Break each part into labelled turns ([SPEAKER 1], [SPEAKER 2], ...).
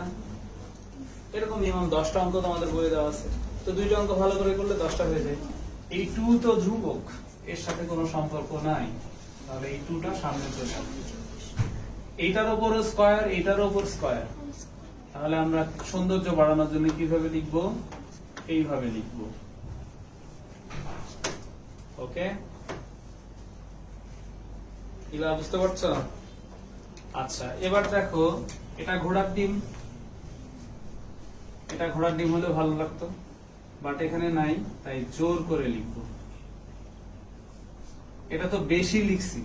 [SPEAKER 1] না? এরকম মিনিমাম 10টা অঙ্ক তোমাদের বলে দেওয়া আছে, তো 2টা অঙ্ক ভালো করে করলে 10টা হয়ে যায়। এই 2 তো ধ্রুবক, এর সাথে কোনো সম্পর্ক নাই, তাহলে এই 2টা সামনে চলে আসবে। এইটার উপর স্কয়ার, এইটার উপর স্কয়ার, তাহলে আমরা সৌন্দর্য বাড়ানোর জন্য কিভাবে লিখব? এইভাবে লিখব। ওকে, এগুলা বুঝতে পারছো? আচ্ছা, এবার দেখো, এটা ঘোড়ার ডিম, এটা ঘোড়ার ডিম হলে ভালো লাগতো, বাট এখানে নাই, তাই জোর করে লিখব। এটা তো বেশি লিখছি,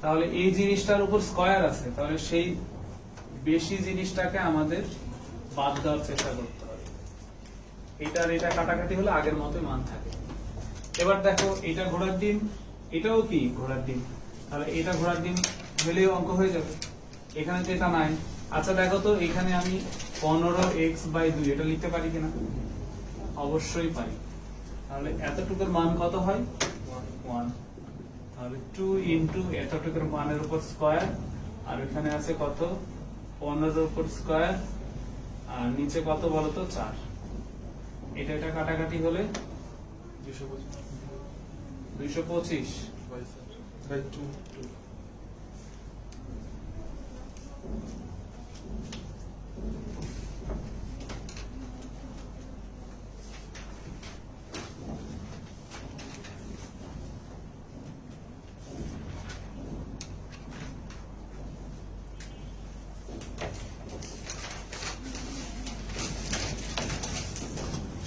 [SPEAKER 1] তাহলে এই জিনিসটার উপর স্কয়ার আছে, তাহলে সেই বেশি জিনিসটাকে আমাদের বাদ দেওয়ার চেষ্টা করতে হবে। এটার এটা কাটাকাটি হলে আগের মতোই মান থাকে। এবার দেখো, এটা ঘোড়ার ডিম, এটাও কি ঘোড়ার ডিম, তাহলে এটা ঘোড়ার ডিম হলেও অঙ্ক হয়ে যাবে। এখানে তো এটা নাই। আচ্ছা দেখো তো, এখানে আমি 15x/2 এটা লিখতে পারি কিনা? অবশ্যই পারি। তাহলে এতটুকুর মান কত হয়? 1। তাহলে 2 ইন্টু এতটুকুর মানের উপর স্কয়ার, আর এখানে আছে কত? 15 উপর স্কয়ার, আর নিচে কত বলতো? 4। এটা এটা কাটাকাটি হলে 225 বাই 2।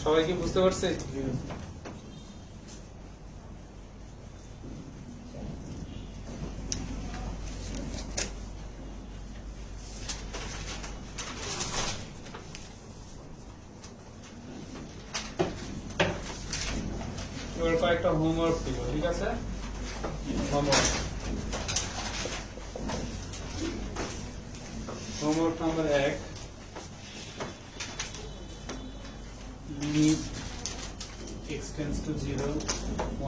[SPEAKER 1] সবাই কি বুঝতে পারছে? এবার কয়েকটা হোমওয়ার্ক দিব, ঠিক আছে? Homework number 1, limit x tends to 0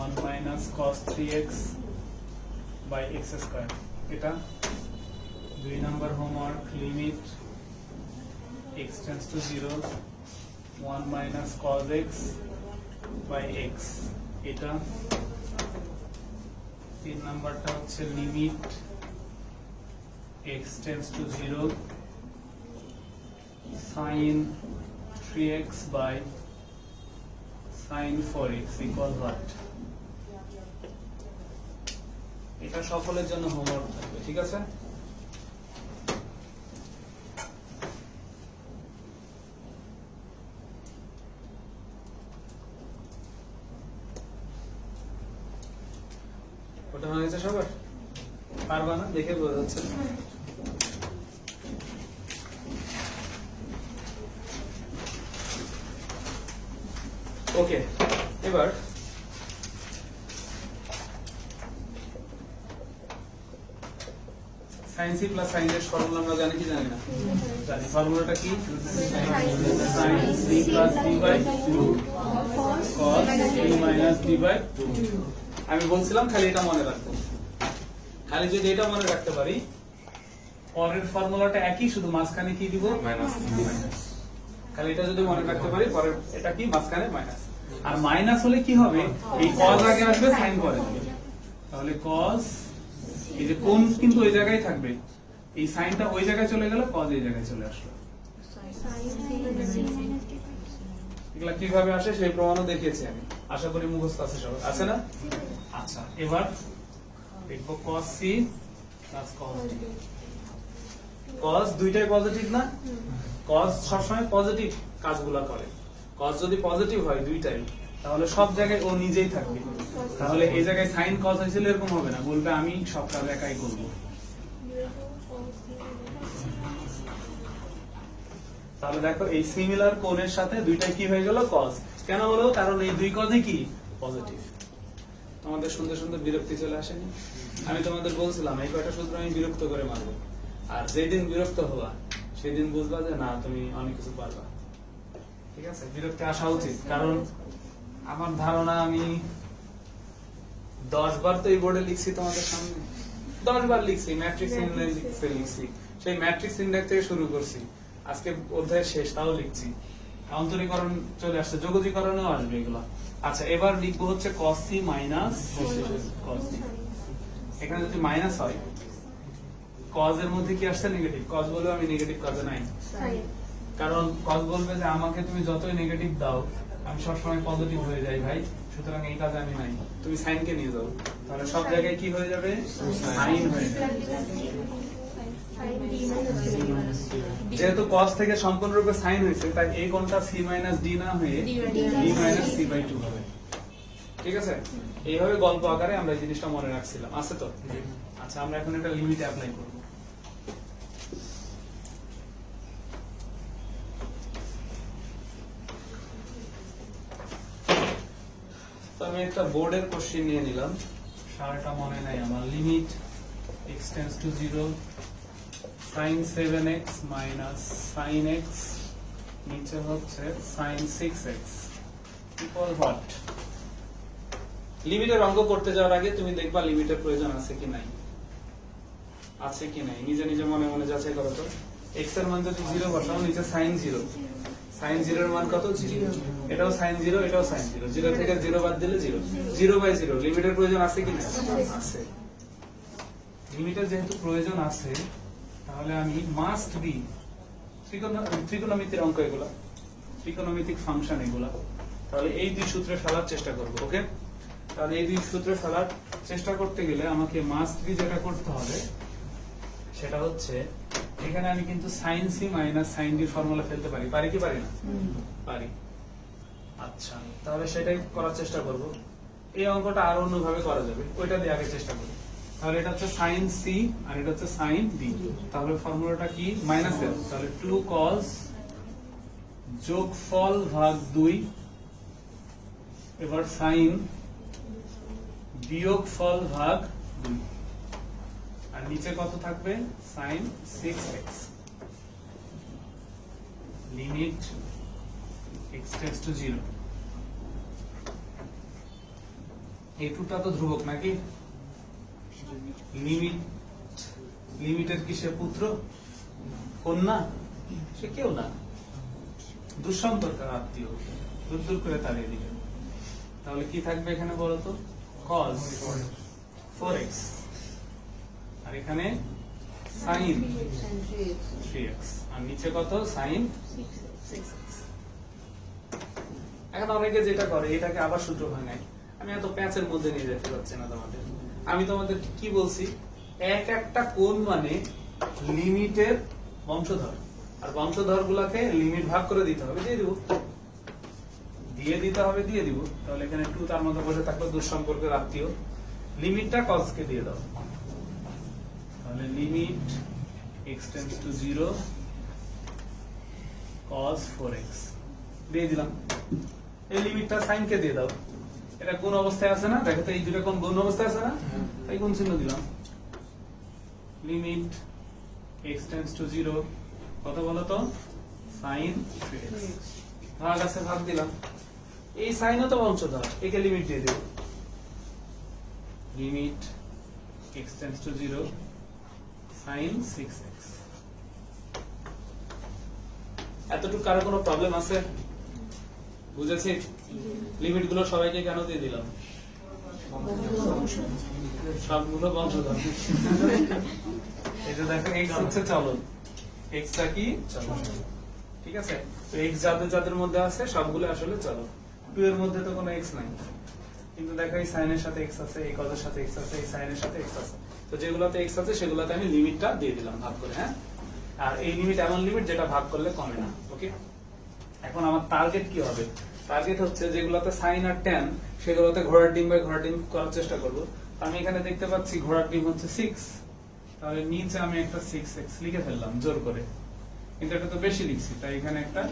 [SPEAKER 1] 1 minus cos 3x by x square। এটা 2 number homework, limit x tends to 0 1 minus cos x by x। এটা 3 নাম্বারটা হচ্ছে limit x tends to 0 sin 3x by sin 4x equal what? এটা সকলের জন্য homework থাকবে, ঠিক আছে? ওটা হয়ে গেছে সবার? পারবা না? দেখে বোঝা যাচ্ছে। ওকে, এবার sin c প্লাস sin এর ফর্মুলা আমরা জানি কি জানি না? জানি। ফর্মুলাটা কি? sin c plus d by 2 cos a minus d by 2। আমি বলছিলাম খালি এটা মনে রাখবো, খালি যদি এটা মনে রাখতে পারি, পরের ফর্মুলাটা একই, শুধু মাঝখানে কি দিব? মাইনাস। খালি এটা যদি মনে রাখতে পারি, পরের এটা কি? মাঝখানে মাইনাস। আর মাইনাস হলে কি হবে? এই cos আগে আসবে, sin পরে আসবে, তাহলে cos, এই যে কোণ কিন্তু ওই জায়গায় থাকবে, এই সাইনটা ওই জায়গায় চলে গেল, cos এই জায়গায় চলে আসলো। এগুলা কিভাবে আসে সেই প্রমাণও দেখিয়েছি আমি, আশা করি মুখস্থ আছে সবার, আছে না? আচ্ছা, এবার দেখবো cos c plus cos d। cos দুইটাই পজিটিভ না? cos সবসময় পজিটিভ কাজগুলা করে। cos যদি পজিটিভ হয় দুইটাই, তাহলে সব জায়গায় ও নিজেই থাকবে। তাহলে এই জায়গায় sin cos হয়েছিল এরকম হবে না, বলবে আমি সব কাজ একাই করব। তাহলে দেখো, এই সিমিলার কোণের সাথে দুইটাই কি হয়ে গেল? cos। কেন হলো? কারণ এই দুই cosই কি? পজিটিভ। তোমাদের সুন্দর সুন্দর বিরক্তি চলে আসেনি? আমি তোমাদের বলছিলাম এই কয়টা সূত্র আমি বিরক্ত করে মারবো, আর যেদিন বিরক্ত হবা সেদিন বুঝবা যে না, তুমি অনেক কিছু পারবা। ঠিক আছে, বিরক্তি আসা উচিত, কারণ আমার ধারণা আমি 10 বার তো এই বোর্ডে লিখছি তোমাদের সামনে, 10 বার লিখছি, ম্যাট্রিক্স ইনলাইন লিখছি, সেই ম্যাট্রিক্স ইন্ডেক্স থেকে শুরু করছি, আজকে অধ্যায় শেষ তাও লিখছি। অন্তরীকরণ চলে আসছে, যোগজীকরণও আসবে এগুলা। আচ্ছা, এবার লিখবো হচ্ছে cos c minus cos d। এখানে যদি মাইনাস হয়, cos এর মধ্যে কি আসছে? নেগেটিভ। cos বলবে আমি নেগেটিভ কাজে নাই, কারণ cos বলবে যে আমাকে তুমি যতই নেগেটিভ দাও আমি সবসময় পজিটিভ হয়ে যাই ভাই, সুতরাং এই কাজে আমি নাই। তুমি সাইন কে নিয়ে যাও, তাহলে সব জায়গায় কি হয়ে যাবে? সাইন হয়ে যাবে। যেহেতু cos থেকে সম্পূর্ণরূপে সাইন হয়েছে, তাই এই কোণটা c মাইনাস d না হয়ে d মাইনাস c বাই 2 হবে। ঠিক আছে, এইভাবে গল্প আকারে আমরা এই জিনিসটা মনে রাখছিলাম, আছে তো? আচ্ছা, আমরা এখন একটা লিমিট অ্যাপ্লাই করব। তো আমি একটা বোর্ডের কোশ্চেন নিয়ে নিলাম, সারাটা মনে নাই আমার। Limit x tends to 0 sin 7x minus sin x নিচে হচ্ছে sin 6x equal what? লিমিটের অঙ্ক করতে যাওয়ার আগে তুমি দেখবা লিমিটের প্রয়োজন আছে কি নাই, আছে কি নাই নিজে নিজে মনে মনে যাচাই করো তো। x এর মান যদি 0 বসাও, নিচে sin 0, sin 0 এর মান কত? 0। এটাও sin 0, এটাও sin 0, 0 থেকে 0 বাদ দিলে 0, 0/0। লিমিটের প্রয়োজন আছে কি না? আছে। লিমিটের যেহেতু প্রয়োজন আছে, তাহলে আমি মাস্ট বি ত্রিকোণমিতির অঙ্ক এগুলা, ত্রিকোণমিতিক ফাংশন এগুলা, তাহলে এই দুই সূত্রে ফেলার চেষ্টা করব। ওকে, তাহলে এই দুই সূত্রে ফেলার চেষ্টা করতে গেলে আমাকে মাস্ট বি যেটা করতে হবে সেটা হচ্ছে, এখানে আমি কিন্তু sin c minus sin d formula ফেলতে পারি, পারি কি পারি না? পারি। আচ্ছা, তাহলে সেটাই করার চেষ্টা করব। এই অঙ্কটা আরো অন্যভাবে করা যাবে, ওইটা দিয়ে আগে চেষ্টা করি। তাহলে এটা হচ্ছে sin c আর এটা হচ্ছে sin d, তাহলে ফর্মুলাটা কি? মাইনাস এর, তাহলে 2 cos যোগফল ভাগ 2 এবার sin বিয়োগফল ভাগ 2, আর নিচে কত থাকবে? sin 6x। Limit x tends to 0। এই টুটা তো ধ্রুবক নাকি? লিমিটের কি সে পুত্র, কন্যা? সে কেউ না, দুঃসম্পর্কের আত্মীয়, দূর দূর করে তাড়িয়ে দিবে। তাহলে কি থাকবে এখানে বলতো? cos 4x, আর এখানে sin 3x, আর নিচে কত? sin 6x। এখন অনেকে যেটা করে, এটাকে আবার সূত্র ভাঙায়। আমি এত প্যাচের মধ্যে নিয়ে যেতে পারছি না তোমাদের। আমি তোমাদের কি বলছি, এক একটা কোণ মানে লিমিটের বংশধর, আর বংশধর গুলাকে লিমিট ভাগ করে দিতে হবে, দিয়ে দিব, দিয়ে দিতে হবে, দিয়ে দিব। তাহলে এখানে 2 তার মধ্যে বসে থাকলো দুঃসম্পর্কের আত্মীয়, লিমিটটা cos কে দিয়ে দাও। তাহলে limit x tends to 0 cos 4x দিয়ে দিলাম। এই লিমিটটা sin কে দিয়ে দাও, এটা কোন অবস্থায় আছে না? দেখো তো, এই দুটো কোন গুণ অবস্থায় আছে না? তাই গুণ চিহ্ন দিলাম। লিমিট x টেন্ডস টু 0 কত বলো তো? sin 3x। ভাগ আছে, ভাগ দিলাম। এই সাইনও তো বংশধর, একে লিমিট দিয়ে দেব। Limit x tends to 0 sin 6x। এতটুকু কারো কোনো প্রবলেম আছে? বুঝেছি? লিমিট গুলো সবাইকে কেন দিয়ে দিলাম? সবগুলো বংশধর। এটা দেখো, x হচ্ছে চলন, x টা কি? চলন। ঠিক আছে, তো x যাদের যাদের মধ্যে আছে সবগুলো আসলে চলন। 2 এর মধ্যে তো কোনো x নাই, কিন্তু দেখো এই সাইনের সাথে x আছে, এই কজের সাথে x আছে, এই সাইনের সাথে x আছে। তো যেগুলোতে x আছে সেগুলোতে আমি লিমিটটা দিয়ে দিলাম ভাগ করে। হ্যাঁ, আর এই লিমিট এমন লিমিট যেটা ভাগ করলে কমে না। ওকে, এখন আমার টার্গেট কি হবে? টার্গেট হচ্ছে যেগুলোতে সাইন আর ট্যান সেগুলোতে ঘোড়ার ডিম বাই ঘোড়ার ডিম করার চেষ্টা করব। আমি এখানে দেখতে পাচ্ছি ঘোড়ার ডিম হচ্ছে 6, তাহলে নিচে আমি একটা 6x লিখে ফেললাম জোর করে, কিন্তু এটা তো বেশি লিখছি, তাই এখানে একটা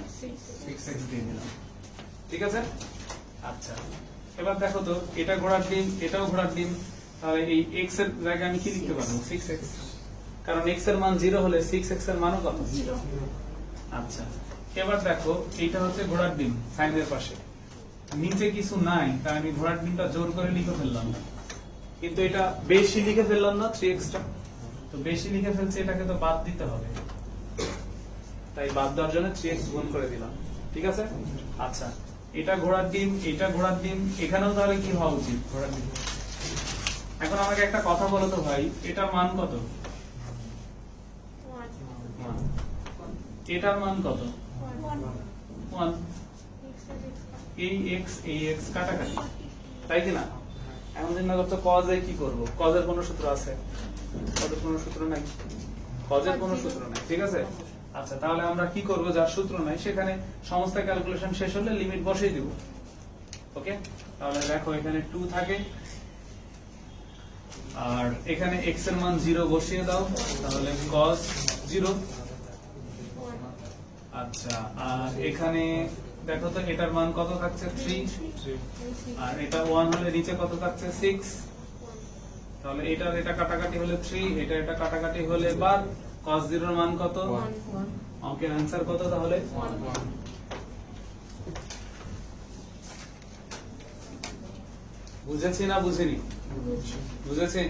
[SPEAKER 1] 6x দিয়ে দিলাম। ঠিক আছে? আচ্ছা, এবার দেখো তো, এটা ঘোড়ার ডিম, এটাও ঘোড়ার ডিম, তাহলে এই x এর জায়গায় আমি কি লিখতে পারবো? 6x, কারণ x এর মান 0 হলে 6x এর মানও কত? 0। আচ্ছা, এবার দেখো, এইটা হচ্ছে ঘোড়ার ডিম সাইনের পাশে, নিচে কিছু নাই, তাই আমি ঘোড়ার ডিমটা জোর করে লিখে ফেললাম, কিন্তু এটা বেশি লিখে ফেললাম না 3x টা, তো বেশি লিখে ফেলছি, এটাকে তো বাদ দিতে হবে, তাই বাদ দেওয়ার জন্য 3x গুণ করে দিলাম। ঠিক আছে? আচ্ছা, এটা ঘোড়ার ডিম, এটা ঘোড়ার ডিম, এখানেও তাহলে কি হওয়া উচিত? ঘোড়ার ডিম। এখন আমাকে একটা কথা বলো তো ভাই, এটার মান কত? এটার মান কত? 1। এই x কাটাকাটি, তাই কি না? এখন চিন্তা করছো cos এ কি করব? cos এর কোনো সূত্র আছে? cos এর কোনো সূত্র নাই, cos এর কোনো সূত্র নাই। ঠিক আছে? আচ্ছা, তাহলে আমরা কি করব? যার সূত্র নাই সেখানে সমস্ত ক্যালকুলেশন শেষ হলে লিমিট বসিয়ে দিব। ওকে, তাহলে দেখো এখানে 2 থাকে, আর এখানে x এর মান 0 বসিয়ে দাও, তাহলে cos 0। আচ্ছা, আর এখানে দেখো তো এটার মান কত থাকছে? 3, আর এটা 1 হলে নিচে কত থাকছে? 6। তাহলে এটা কাটাকাটি হলে 3, এটা কাটাকাটি হলে বার। cos 0 এর মান কত? 1। অঙ্কের आंसर কত তাহলে? 1। বুঝেছি না বুঝিনি? বুঝেছি।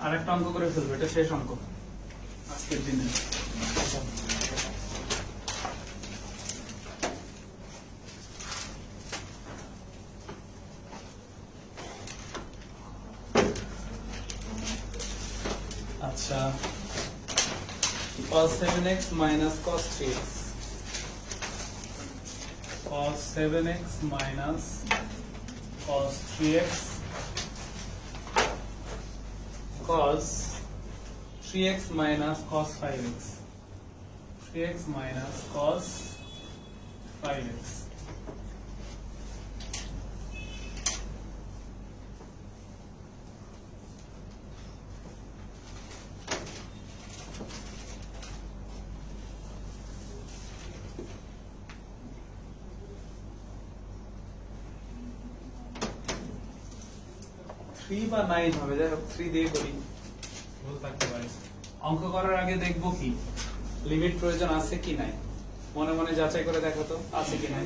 [SPEAKER 1] আরেকটা অঙ্ক করে ফেলবো, এটা শেষ অঙ্ক আজকের দিনে। আচ্ছা, cos 7x minus cos 3x, cos 7x minus cos 3x, cos 3x minus cos 5x, 3x minus cos 5x। বা 9 হবে, যাই হোক 3 দিয়ে করি, ভুল থাকতে পারে। অঙ্ক করার আগে দেখবো কি লিমিট প্রয়োজন আছে কি নাই, মনে মনে যাচাই করে দেখো তো আছে কি নাই।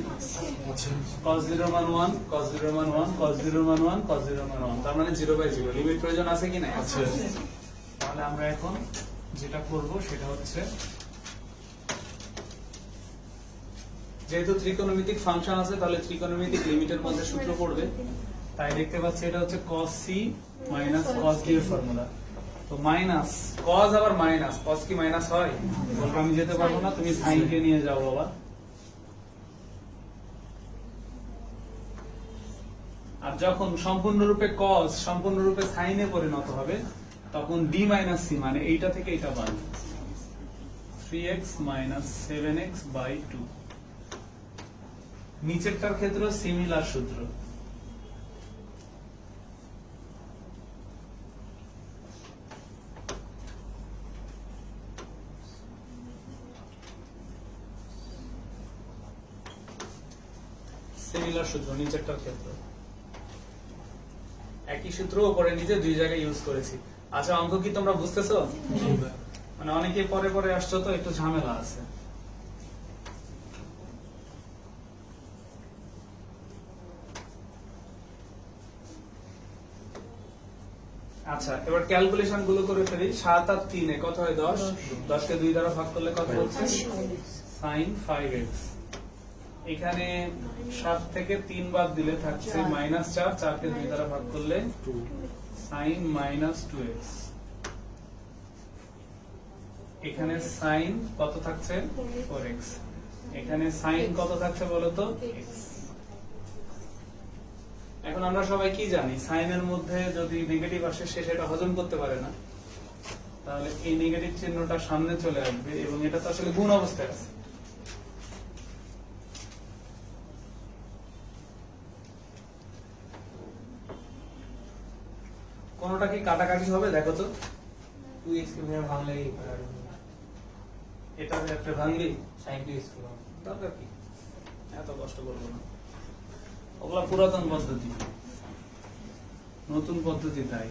[SPEAKER 1] cos 0 মান 1, cos 0 মান 1, cos 0 মান 1, cos 0 মান 1, তার মানে 0/0 লিমিট প্রয়োজন আছে কি নাই? আছে। তাহলে আমরা এখন যেটা করব সেটা হচ্ছে, যেহেতু ত্রিকোণমিতিক ফাংশন আছে তাহলে ত্রিকোণমিতিক লিমিটের মধ্যে সূত্র পড়বে, তাই দেখতে পাচ্ছি এটা হচ্ছে cos c minus cos d এর ফর্মুলা। তো মাইনাস cos, আবার মাইনাস cos কি মাইনাস হয়? বলবো আমি যেতে পারবো না, তুমি sin কে নিয়ে যাও বাবা। আর যখন সম্পূর্ণরূপে cos সম্পূর্ণরূপে sin এ পরিণত হবে তখন d minus c মানে এইটা থেকে এটা বাদ, 3x minus 7x by 2। নিচেরটার ক্ষেত্রে সিমিলার সূত্র। সিমিলার সূত্র নিচেরটার ক্ষেত্রে একই সূত্র উপরে নিচে দুই জায়গায় ইউজ করেছি। আচ্ছা, অঙ্ক কি তোমরা বুঝতেছো? মানে অনেকে পরে পরে আসছো তো একটু ঝামেলা আছে। আচ্ছা, এবার ক্যালকুলেশন গুলো করে ফেলি। 7 আর 3 এ কত হয়? 10। 10 কে 2 দ্বারা ভাগ করলে কত হচ্ছে? sin 5x। এখানে 7 থেকে 3 বাদ দিলে থাকছে -4, 4 কে 2 দ্বারা ভাগ করলে sin -2x। এখানে sin কত থাকছে? 4x। এখানে sin কত থাকছে বলো তো? x। এখন আমরা সবাই কি জানি, সাইন এর মধ্যে যদি নেগেটিভ আসে সে সেটা হজম করতে পারে না, তাহলে এই নেগেটিভ চিহ্নটা সামনে চলে আসবে এবং এটা তো আসলে গুণ অবস্থায় আছে। কোনটা কি কাটাকাটি হবে দেখো তো?
[SPEAKER 2] 2x কে ভাঙলে
[SPEAKER 1] এটা একটা ভাঙলি
[SPEAKER 2] sin 2x
[SPEAKER 1] দরকার কি, এত কষ্ট করবো না। ওগুলা পুরাতন পদ্ধতি, নতুন পদ্ধতি তাই।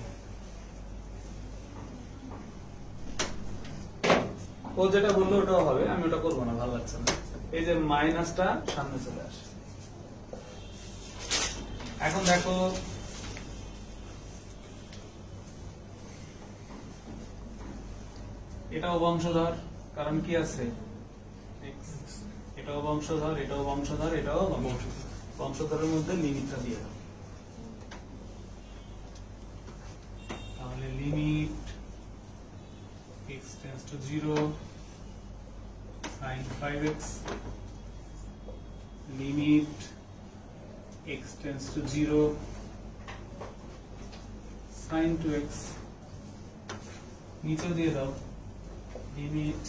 [SPEAKER 1] ও যেটা বললো ওটাও হবে, আমি ওটা করবো না, ভালো লাগছে না। এই যে মাইনাসটা সামনে চলে আসে। এখন দেখো এটাও বংশধর, কারণ কি আছে এটাও বংশধর, এটাও বংশধর, এটাও বংশধরের মধ্যে লিমিটটা দিয়ে দাও। তাহলে limit x tends to 0 sin 5x, limit x tends to 0 sin 2x, নিচে দিয়ে দাও limit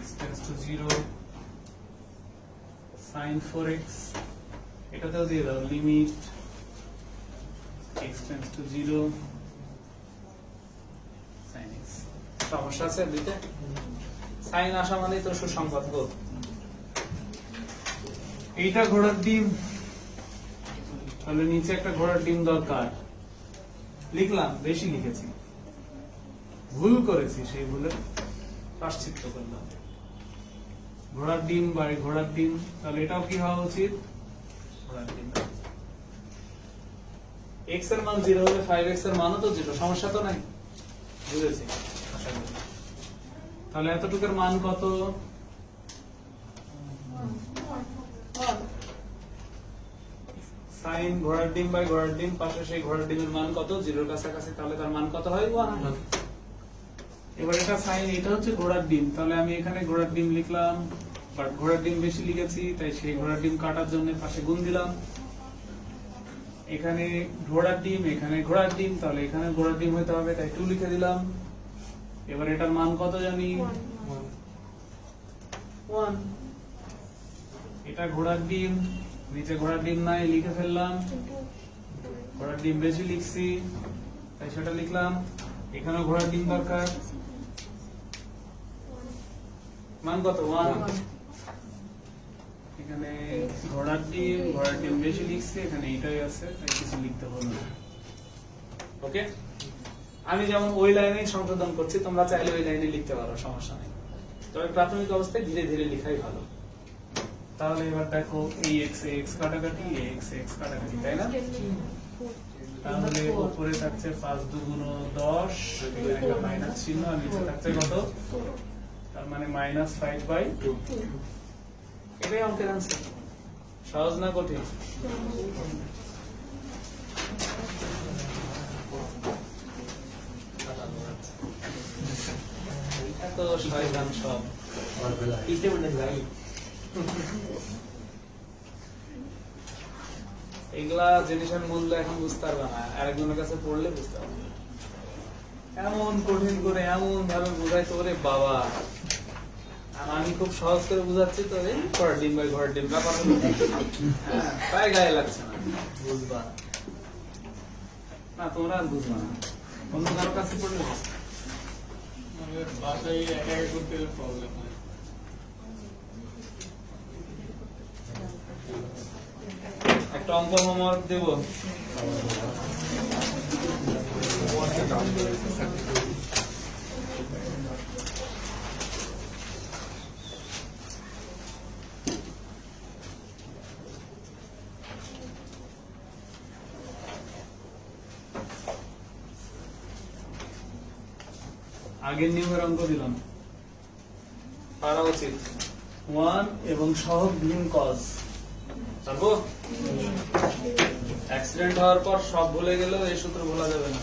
[SPEAKER 1] x tends to 0 sin 4x, এটাতেও দিয়ে দাও limit x tends to 0 sin x। সমস্যা আছে দিতে? সাইন আসা মানে তো সুসংবাদ গো। এইটা ঘোড়ার ডিম, তাহলে নিচে একটা ঘোড়ার ডিম দরকার। লিখলাম, বেশি লিখেছি, ভুল করেছি, সেই ভুলের প্রায়শ্চিত্ত করলাম। ঘোড়ার ডিম বাই ঘোড়ার ডিম, তাহলে এটাও কি হওয়া উচিত? ঘোড়ার ডিম। x এর মান 0 হলে 5x এর মানও তো 0, সমস্যা তো নাই। বুঝেছি আশা করি। তাহলে এতটুকুর মান কত? সাইন ঘোড়ার ডিম বাই ঘোড়ার ডিম, পাশে সেই ঘোড়ার ডিমের মান কত? 0 এর কাছাকাছি, তাহলে তার মান কত হয়? 1। এবার এটা সাইন, এটা হচ্ছে ঘোড়ার ডিম, তাহলে আমি এখানে ঘোড়ার ডিম লিখলাম, বাট ঘোড়ার ডিম বেশি লিখেছি, তাই সেই ঘোড়ার ডিম কাটার জন্য পাশে গুণ দিলাম। এখানে ঘোড়ার ডিম, এখানে ঘোড়ার ডিম, তাহলে এখানে ঘোড়ার ডিম হতে হবে, তাই 2 লিখে দিলাম। এবার এটার মান কত জানি? 1। এটা ঘোড়ার ডিম, নিচে ঘোড়ার ডিম নাই, লিখে ফেললাম। ঘোড়ার ডিম বেশি লিখছি, তাই সেটা লিখলাম। এখানে ঘোড়ার ডিম দরকার, মান কত? 1। এখানে ঘোড়ার ডিম বেশি লিখছি, এখানে এটাই আছে, তাই কিছু লিখতে হলো না। ওকে, আমি যেমন ওই লাইনেই সংশোধন করছি, তোমরা চাইলে ওই লাইনে লিখতে পারো, সমস্যা নেই। তবে প্রাথমিক অবস্থায় ধীরে ধীরে লেখাই ভালো। তাহলে এবার দেখো, এই x x কাটাকাটি, x x কাটাকাটি, তাই না? তাহলে উপরে থাকছে 5 দুগুণ 10, একটা মাইনাস চিহ্ন, আর নিচে থাকছে কত? তার মানে -5/2। এটাই অঙ্কের আনসার। সহজ না কঠিন? তো শয়তান সব এগুলা জিনিসের মূল্য এখন বুঝতে পারবে না, আরেকজনের কাছে পড়লে বুঝতে পারবে। এমন কঠিন করে এমন ভাবে বুঝাই তো, ওরে বাবা। আর আমি খুব সহজ করে বুঝাচ্ছি তো, এই ঘোড়ার ডিম বাই ঘোড়ার ডিম ব্যাপার হলো। হ্যাঁ, প্রায় গায়ে লাগছে না, বুঝবা না, তোমরা আর বুঝবা না, অন্য কারো কাছে পড়লে
[SPEAKER 2] বাসায় একা একা করতে গেলে প্রবলেম হয়।
[SPEAKER 1] একটা অঙ্ক হোমওয়ার্ক দেব। আগের নিয়মের অঙ্ক দিলাম, পারা উচিত। 1 এবং সহগ ভিন্ন কজ, পারবো? অ্যাক্সিডেন্ট হওয়ার পর সব ভুলে গেলেও এই সূত্র ভোলা যাবে না।